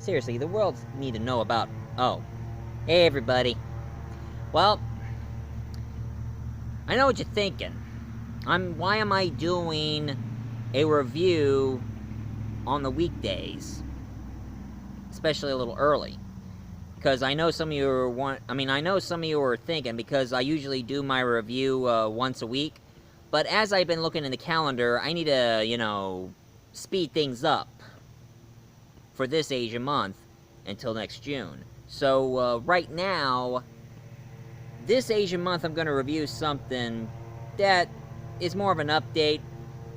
Seriously, the world need to know about... Oh. Hey, everybody. Well, I know what you're thinking. Why am I doing a review on the weekdays? Especially a little early. Because I know some of you are thinking, because I usually do my review once a week. But as I've been looking in the calendar, I need to, speed things up for this Asian month until next June. So, right now, this Asian month I'm going to review something that is more of an update,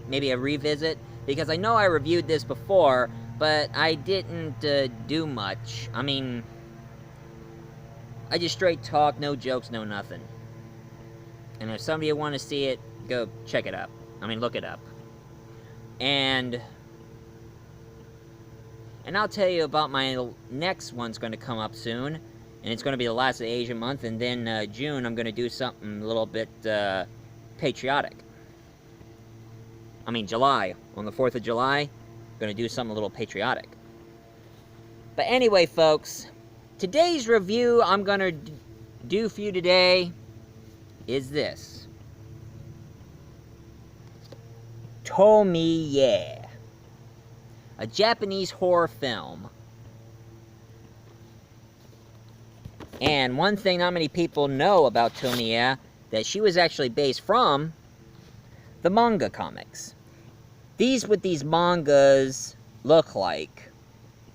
maybe a revisit, because I know I reviewed this before, but I didn't do much. I just straight talk, no jokes, no nothing. And if some of you want to see it, go check it up. Look it up. And I'll tell you about my next one's going to come up soon. And it's going to be the last of the Asian month. And then June, I'm going to do something a little bit patriotic. July. On the 4th of July, I'm going to do something a little patriotic. But anyway, folks, today's review I'm going to do for you today is this. Tomie, a Japanese horror film. And one thing not many people know about Tomie, that she was actually based from the manga comics. What these mangas look like.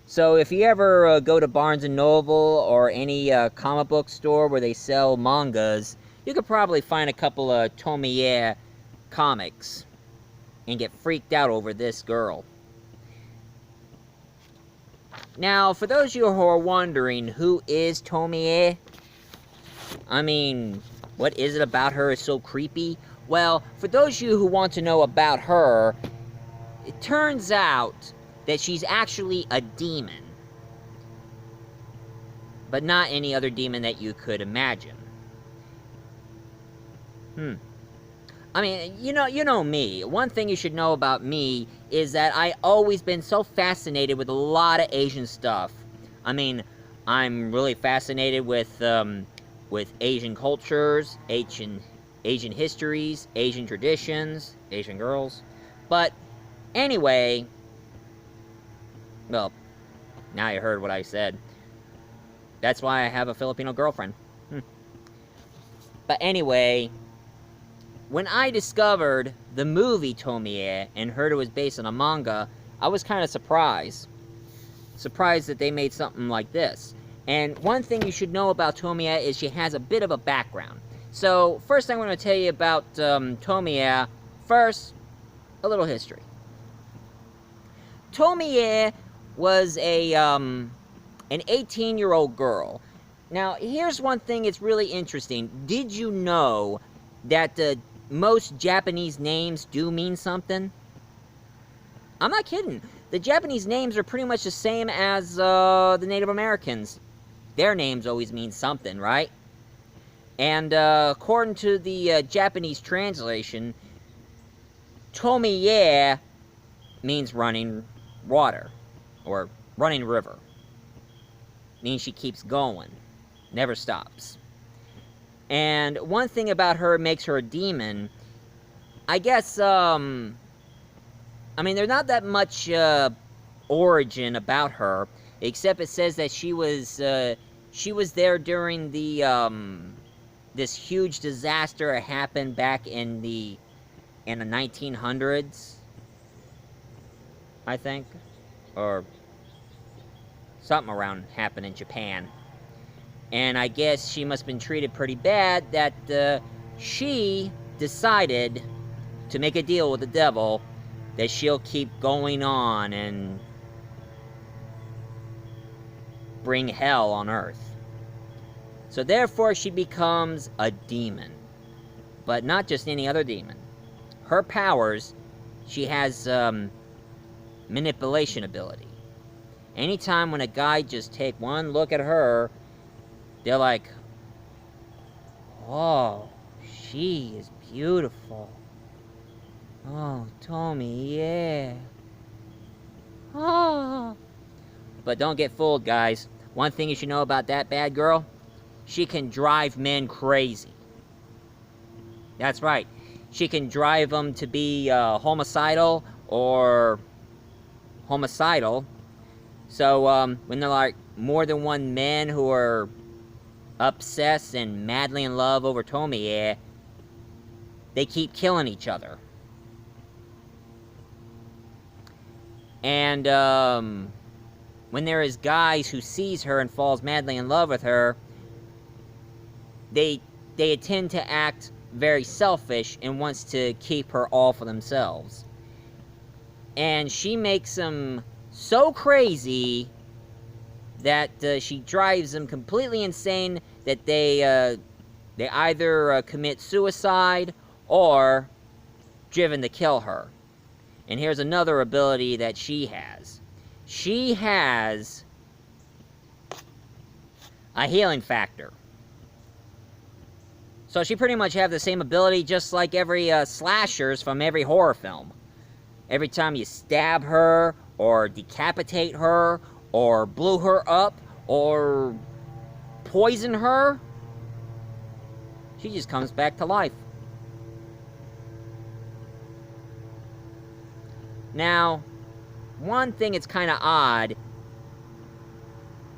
So if you ever go to Barnes & Noble or any comic book store where they sell mangas, you could probably find a couple of Tomie comics and get freaked out over this girl. Now, for those of you who are wondering, who is Tomie? What is it about her is so creepy? Well, for those of you who want to know about her, it turns out that she's actually a demon. But not any other demon that you could imagine. You know me. One thing you should know about me is that I always been so fascinated with a lot of Asian stuff. I'm really fascinated with Asian cultures, Asian histories, Asian traditions, Asian girls. But anyway, well, now you heard what I said. That's why I have a Filipino girlfriend. But anyway, when I discovered the movie Tomie and heard it was based on a manga, I was kind of surprised. Surprised that they made something like this. And one thing you should know about Tomie is she has a bit of a background. So, first I'm going to tell you about Tomie. First, a little history. Tomie was an 18-year-old girl. Now, here's one thing that's really interesting. Did you know that most Japanese names do mean something? I'm not kidding. The Japanese names are pretty much the same as the Native Americans. Their names always mean something, right? And according to the Japanese translation, Tomie means running water, or running river. Means she keeps going, never stops. And one thing about her makes her a demon, I guess, there's not that much origin about her, except it says that she was there during this huge disaster that happened back in the 1900s, I think, or something around happened in Japan. And I guess she must have been treated pretty bad that she decided to make a deal with the devil that she'll keep going on and bring hell on earth. So therefore she becomes a demon. But not just any other demon. Her powers, she has manipulation ability. Anytime when a guy just take one look at her, they're like, oh, she is beautiful. Oh, Tomie, yeah. Oh. But don't get fooled, guys. One thing you should know about that bad girl, she can drive men crazy. That's right. She can drive them to be homicidal or homicidal. So when they're like more than one man who are obsessed and madly in love over Tomie, they keep killing each other. And when there is guys who sees her and falls madly in love with her, they tend to act very selfish and wants to keep her all for themselves. And she makes them so crazy that she drives them completely insane that they either commit suicide or driven to kill her. And here's another ability that she has. She has a healing factor. So she pretty much has the same ability just like every slashers from every horror film. Every time you stab her, or decapitate her, or blew her up, or poison her, she just comes back to life. Now, one thing that's kind of odd,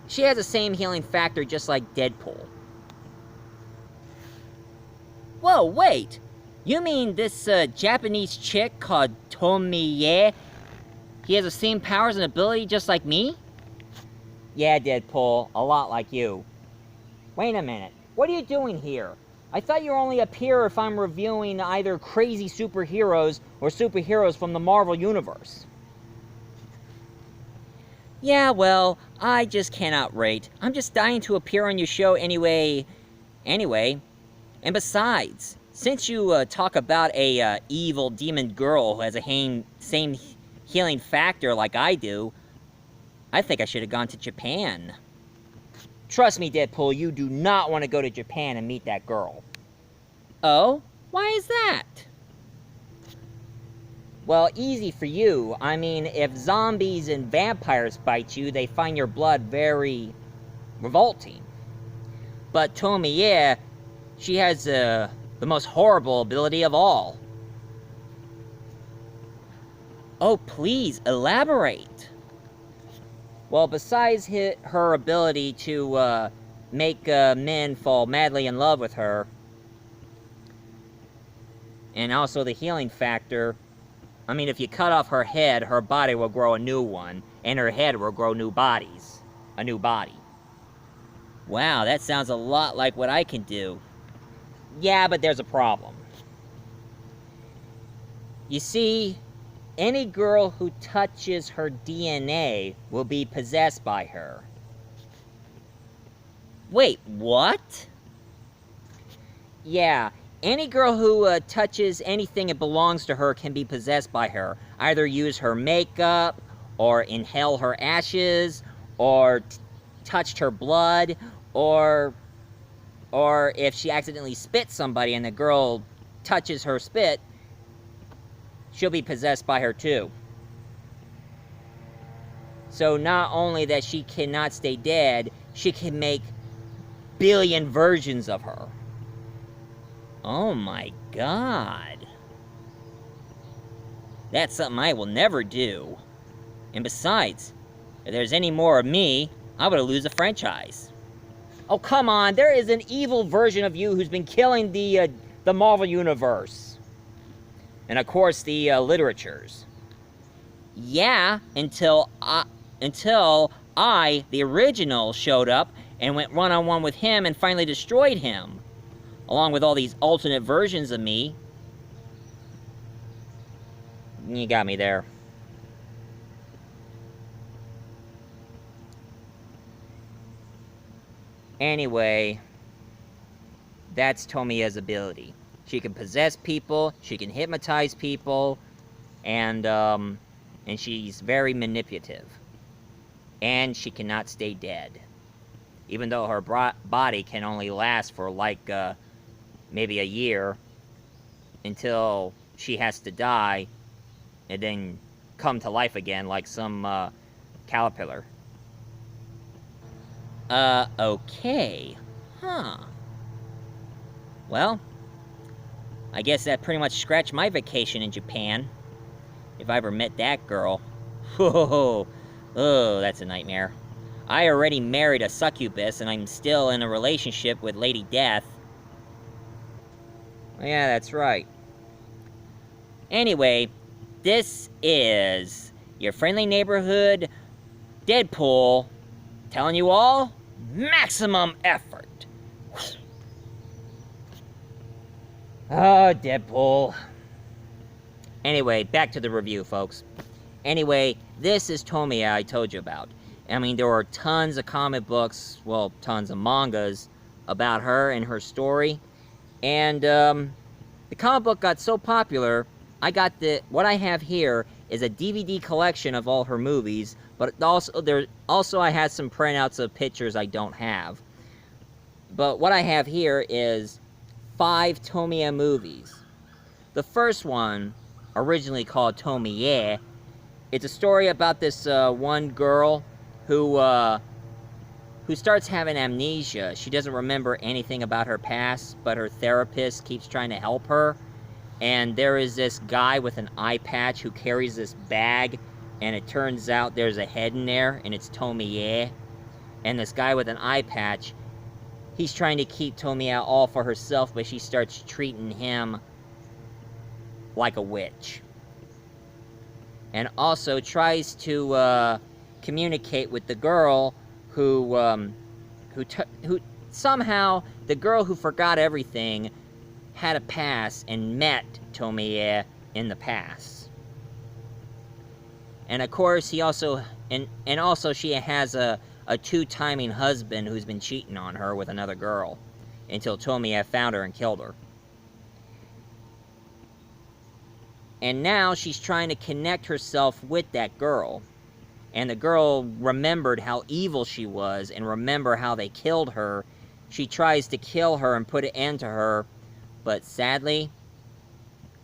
she has the same healing factor just like Deadpool. Whoa, wait! You mean this Japanese chick called Tomie, he has the same powers and ability just like me? Yeah, Deadpool, a lot like you. Wait a minute, what are you doing here? I thought you were only up here if I'm reviewing either crazy superheroes or superheroes from the Marvel Universe. Yeah, well, I just cannot wait. I'm just dying to appear on your show anyway. And besides, since you talk about a evil demon girl who has a same healing factor like I do, I think I should have gone to Japan. Trust me, Deadpool, you do not want to go to Japan and meet that girl. Oh? Why is that? Well, easy for you. I mean, if zombies and vampires bite you, they find your blood very revolting. But Tomie, she has the most horrible ability of all. Oh, please, elaborate. Well, besides her ability to make men fall madly in love with her, and also the healing factor, I mean, if you cut off her head, her body will grow a new one, and her head will grow a new body. Wow, that sounds a lot like what I can do. Yeah, but there's a problem. You see, any girl who touches her DNA will be possessed by her. Wait, what? Yeah, any girl who touches anything that belongs to her can be possessed by her. Either use her makeup, or inhale her ashes, or touched her blood, or if she accidentally spits somebody and the girl touches her spit, she'll be possessed by her too. So not only that she cannot stay dead, she can make billion versions of her. Oh my god. That's something I will never do. And besides, if there's any more of me, I'm gonna lose the franchise. Oh, come on, there is an evil version of you who's been killing the Marvel Universe. And of course, the literatures. Yeah, until I, the original, showed up and went one-on-one with him and finally destroyed him. Along with all these alternate versions of me. You got me there. Anyway, that's Tomie's ability. She can possess people, she can hypnotize people, and she's very manipulative. And she cannot stay dead. Even though her body can only last for like maybe a year until she has to die and then come to life again like some caterpillar. Okay. Huh. Well, I guess that pretty much scratched my vacation in Japan. If I ever met that girl. Whoa. Oh, that's a nightmare. I already married a succubus, and I'm still in a relationship with Lady Death. Yeah, that's right. Anyway, this is your friendly neighborhood Deadpool telling you all maximum effort. Oh, Deadpool. Anyway, back to the review, folks. Anyway, this is Tomie I told you about. I mean, there are tons of comic books, well, tons of mangas about her and her story. And, the comic book got so popular, what I have here is a DVD collection of all her movies, but also I had some printouts of pictures I don't have. But what I have here is 5 Tomie movies. The first one, originally called Tomie, it's a story about this one girl who starts having amnesia. She doesn't remember anything about her past, but her therapist keeps trying to help her. And there is this guy with an eye patch who carries this bag, and it turns out there's a head in there, and it's Tomie. And this guy with an eye patch, he's trying to keep Tomie all for herself, but she starts treating him like a witch. And also tries to communicate with the girl who somehow, the girl who forgot everything had a past and met Tomie in the past. And of course, he also, and also she has a two-timing husband who's been cheating on her with another girl, until Tomie found her and killed her. And now she's trying to connect herself with that girl. And the girl remembered how evil she was, and remember how they killed her. She tries to kill her and put an end to her, but sadly...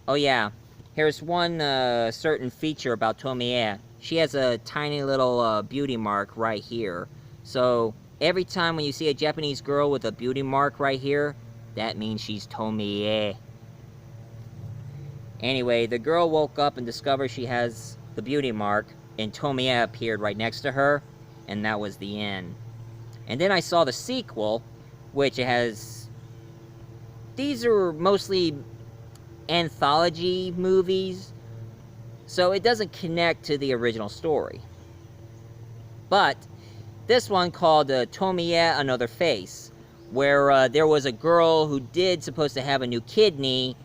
Oh yeah, here's one certain feature about Tomie. She has a tiny little beauty mark right here. So, every time when you see a Japanese girl with a beauty mark right here, that means she's Tomie. Anyway, the girl woke up and discovered she has the beauty mark, and Tomie appeared right next to her, and that was the end. And then I saw the sequel, which has... These are mostly anthology movies, so it doesn't connect to the original story. But this one called Tomie Another Face, where there was a girl who supposed to have a new kidney,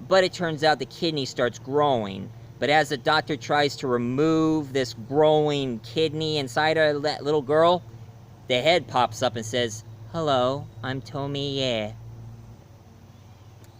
but it turns out the kidney starts growing. But as the doctor tries to remove this growing kidney inside of that little girl, the head pops up and says, "Hello, I'm Tomie."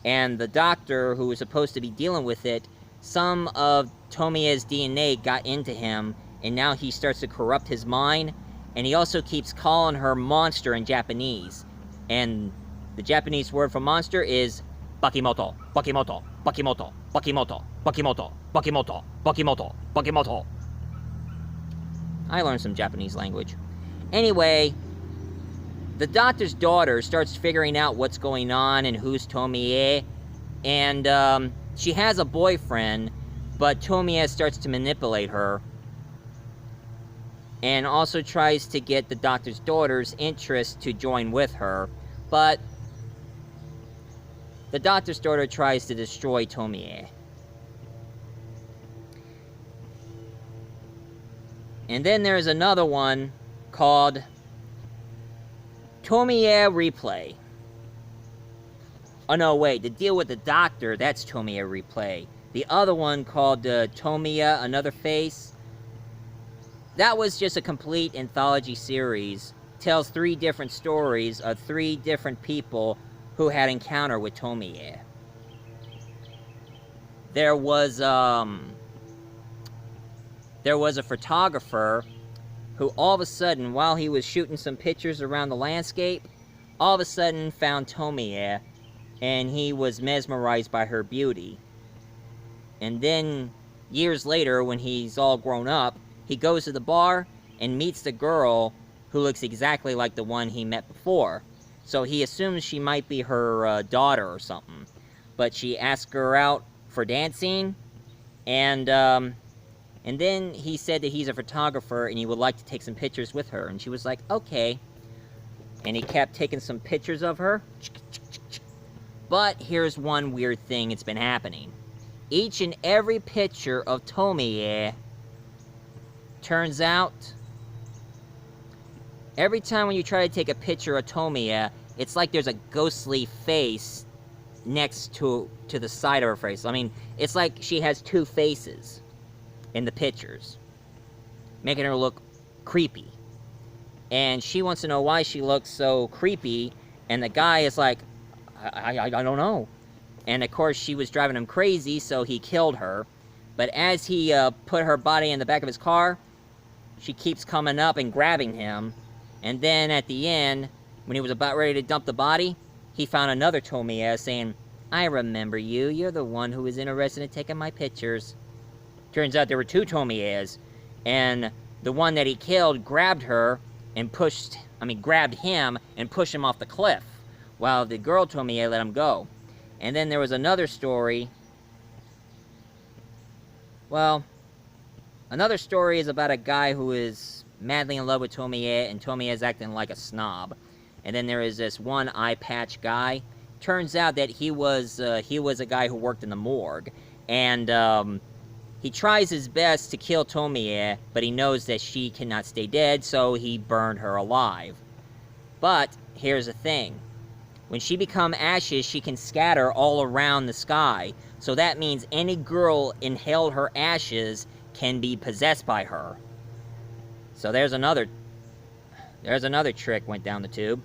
And the doctor, who was supposed to be dealing with it, some of Tomie's DNA got into him, and now he starts to corrupt his mind, and he also keeps calling her monster in Japanese. And the Japanese word for monster is Bakimoto, Bakimoto, Bakimoto, Bakimoto, Bakimoto, Bakimoto, Bakimoto, Bakimoto. I learned some Japanese language. Anyway, the doctor's daughter starts figuring out what's going on and who's Tomie, and she has a boyfriend, but Tomie starts to manipulate her, and also tries to get the doctor's daughter's interest to join with her, but the doctor's daughter tries to destroy Tomie. And then there's another one called Tomie Replay. Oh no, wait, the deal with the doctor, that's Tomie Replay. The other one called Tomie Another Face, that was just a complete anthology series. Tells 3 different stories of 3 different people who had encounter with Tomie. There was a photographer who all of a sudden, while he was shooting some pictures around the landscape, all of a sudden found Tomie, and he was mesmerized by her beauty. And then, years later, when he's all grown up, he goes to the bar and meets the girl who looks exactly like the one he met before. So he assumes she might be her daughter or something. But she asks her out for dancing, and then he said that he's a photographer and he would like to take some pictures with her. And she was like, okay. And he kept taking some pictures of her. But here's one weird thing that's been happening. Each and every picture of Tomie, turns out, every time when you try to take a picture of Tomie, it's like there's a ghostly face next to the side of her face. I mean, it's like she has two faces in the pictures, making her look creepy. And she wants to know why she looks so creepy, and the guy is like, I don't know. And of course, she was driving him crazy, so he killed her. But as he put her body in the back of his car, she keeps coming up and grabbing him. And then at the end, when he was about ready to dump the body, he found another Tomie saying, I remember you. You're the one who was interested in taking my pictures. Turns out there were two Tomies, and the one that he killed grabbed her and grabbed him and pushed him off the cliff, while the girl Tomie let him go. And then there was another story. Well, another story is about a guy who is madly in love with Tomie, and Tomie is acting like a snob. And then there is this one eye patch guy. Turns out that he was a guy who worked in the morgue, and he tries his best to kill Tomie, but he knows that she cannot stay dead, so he burned her alive. But here's the thing. When she becomes ashes, she can scatter all around the sky. So that means any girl inhaled her ashes can be possessed by her. So there's another trick went down the tube.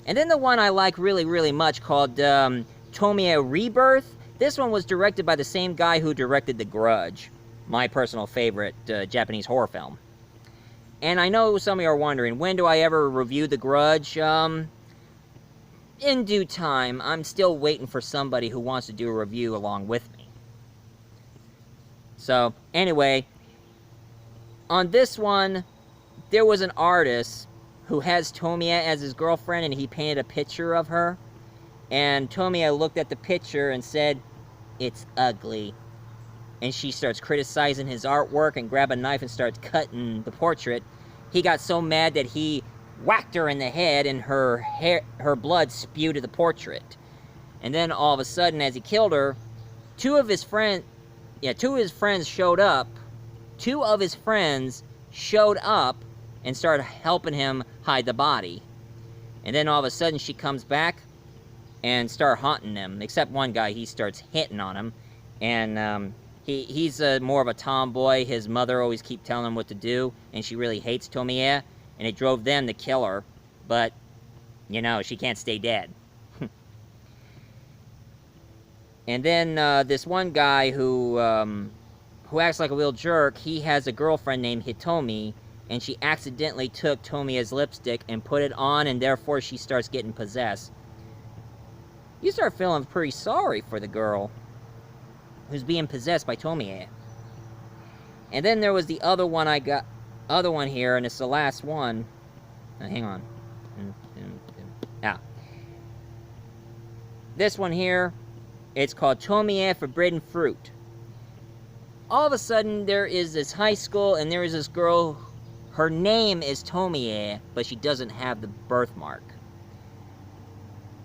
And then the one I like really, really much called Tomie Rebirth. This one was directed by the same guy who directed The Grudge, my personal favorite Japanese horror film. And I know some of you are wondering, when do I ever review The Grudge? In due time. I'm still waiting for somebody who wants to do a review along with me. So, anyway, on this one, there was an artist who has Tomie as his girlfriend, and he painted a picture of her. And Tomie looked at the picture and said, it's ugly. And she starts criticizing his artwork and grab a knife and starts cutting the portrait. He got so mad that he whacked her in the head, and her blood spewed to the portrait. And then all of a sudden, as he killed her, two of his friends showed up. Two of his friends showed up and started helping him hide the body. And then all of a sudden, she comes back and start haunting him. Except one guy, he starts hitting on him. And he's more of a tomboy. His mother always keeps telling him what to do, and she really hates Tomie. And it drove them to kill her, but, you know, she can't stay dead. And then, this one guy who acts like a real jerk, he has a girlfriend named Hitomi, and she accidentally took Tomie's lipstick and put it on, and therefore she starts getting possessed. You start feeling pretty sorry for the girl who's being possessed by Tomie. And then there was the other one here, and it's the last one. Hang on. This one here, it's called Tomie Forbidden Fruit. All of a sudden, there is this high school, and there is this girl. Her name is Tomie, but she doesn't have the birthmark.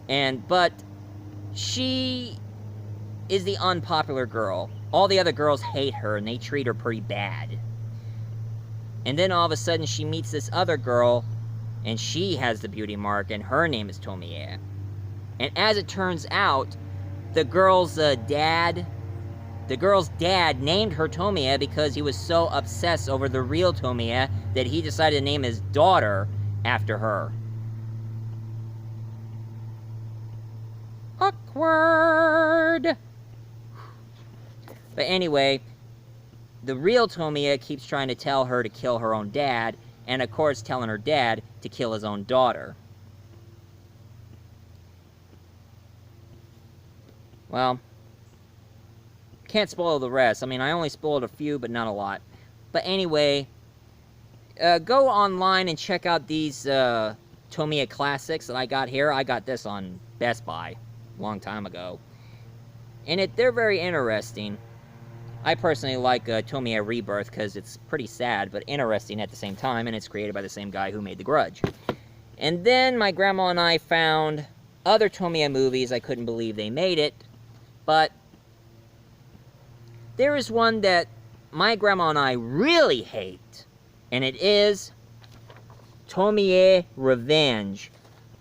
But she is the unpopular girl. All the other girls hate her, and they treat her pretty bad. And then all of a sudden, she meets this other girl, and she has the beauty mark, and her name is Tomie. And as it turns out, the girl's dad named her Tomie because he was so obsessed over the real Tomie that he decided to name his daughter after her. Awkward! But anyway, the real Tomie keeps trying to tell her to kill her own dad, and of course telling her dad to kill his own daughter. Well, can't spoil the rest. I mean, I only spoiled a few, but not a lot. But anyway, go online and check out these Tomie classics that I got here. I got this on Best Buy a long time ago. And they're very interesting. I personally like Tomie Rebirth because it's pretty sad, but interesting at the same time, and it's created by the same guy who made The Grudge. And then my grandma and I found other Tomie movies. I couldn't believe they made it, but there is one that my grandma and I really hate, and it is Tomie Revenge.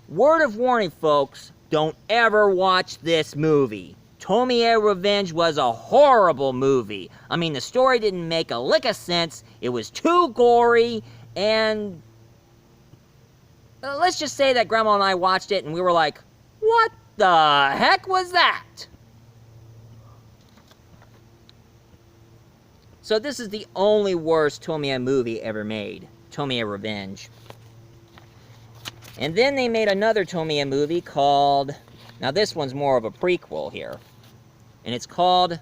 Word of warning, folks, don't ever watch this movie. Tomie Revenge was a horrible movie. I mean, the story didn't make a lick of sense. It was too gory, and let's just say that Grandma and I watched it, and we were like, what the heck was that? So this is the only worst Tomie movie ever made. Tomie Revenge. And then they made another Tomie movie called... Now this one's more of a prequel here. And it's called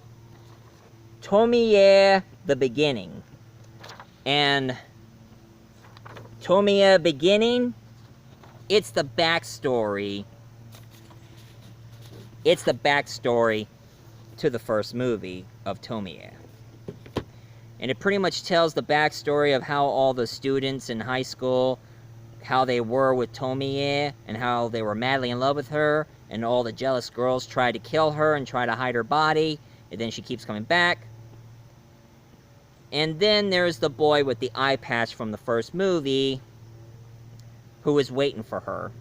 Tomie the Beginning. And Tomie Beginning, it's the backstory. It's the backstory to the first movie of Tomie. And it pretty much tells the backstory of how all the students in high school, how they were with Tomie, and how they were madly in love with her, and all the jealous girls tried to kill her and try to hide her body, and then she keeps coming back. And then there's the boy with the eye patch from the first movie, who was waiting for her,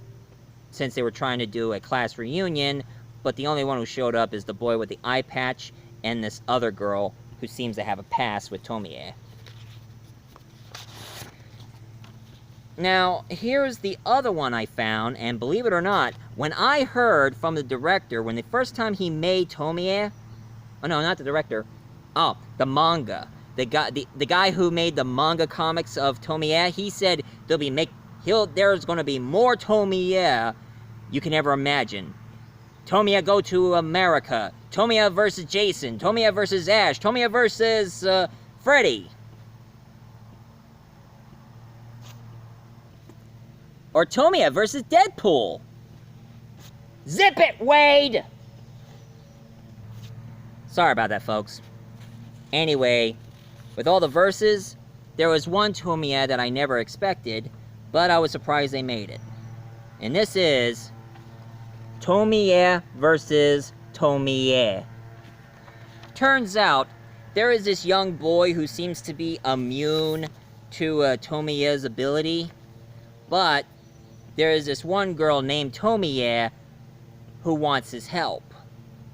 since they were trying to do a class reunion, but the only one who showed up is the boy with the eye patch, and this other girl, who seems to have a past with Tomie. Now, here's the other one I found, and believe it or not, when I heard from the director, when the first time he made Tomie... Oh, no, not the director. Oh, the manga. The guy who made the manga comics of Tomie, he said there's going to be more Tomie you can ever imagine. Tomie go to America. Tomie versus Jason. Tomie versus Ash. Tomie versus Freddy. Or Tomie versus Deadpool. Zip it, Wade! Sorry about that, folks. Anyway, with all the verses, there was one Tomie that I never expected, but I was surprised they made it. And this is Tomie versus Tomie. Turns out, there is this young boy who seems to be immune to Tomie's ability, but there is this one girl named Tomie who wants his help.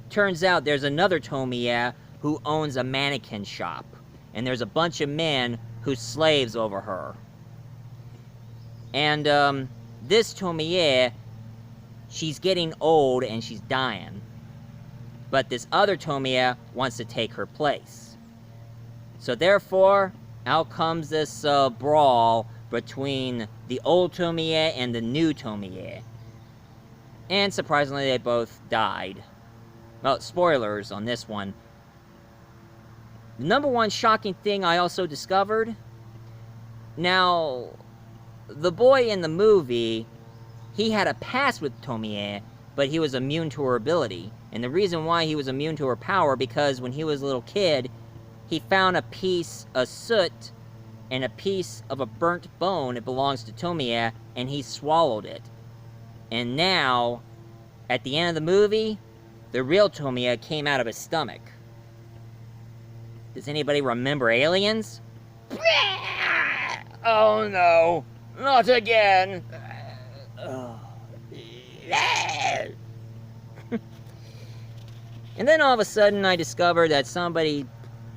Turns out there's another Tomie who owns a mannequin shop, and there's a bunch of men who slaves over her. And this Tomie, she's getting old and she's dying. But this other Tomie wants to take her place. So therefore, out comes this brawl between the old Tomie and the new Tomie. And surprisingly, they both died. Well, spoilers on this one. The number one shocking thing I also discovered... Now, the boy in the movie, he had a past with Tomie, but he was immune to her ability. And the reason why he was immune to her power, because when he was a little kid, he found a piece of soot and a piece of a burnt bone that belongs to Tomie, and he swallowed it. And now, at the end of the movie, the real Tomie came out of his stomach. Does anybody remember Aliens? Oh no, not again. And then all of a sudden I discovered that somebody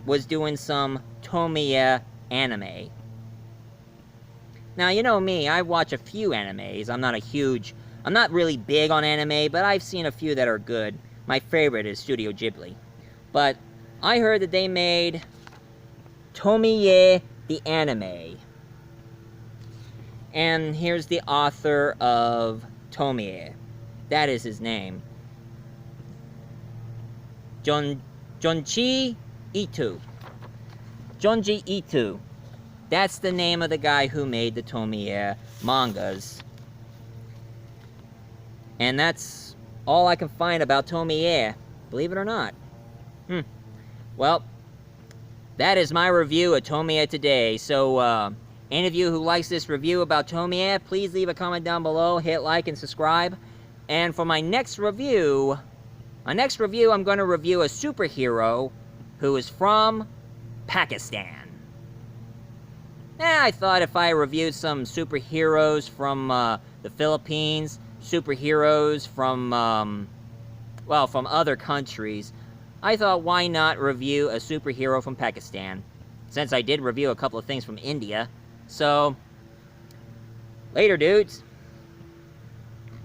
was doing some Tomie anime. Now, you know me, I watch a few animes. I'm not really big on anime, but I've seen a few that are good. My favorite is Studio Ghibli. But I heard that they made Tomie the anime. And here's the author of Tomie. That is his name. Junji Ito. Junji Ito. That's the name of the guy who made the Tomie mangas. And that's all I can find about Tomie, believe it or not. Well, that is my review of Tomie today. So, any of you who likes this review about Tomie, please leave a comment down below, hit like and subscribe. And for my next review, I'm going to review a superhero who is from Pakistan. I thought if I reviewed some superheroes from the Philippines, superheroes from, well, from other countries, I thought why not review a superhero from Pakistan, since I did review a couple of things from India. So, later dudes.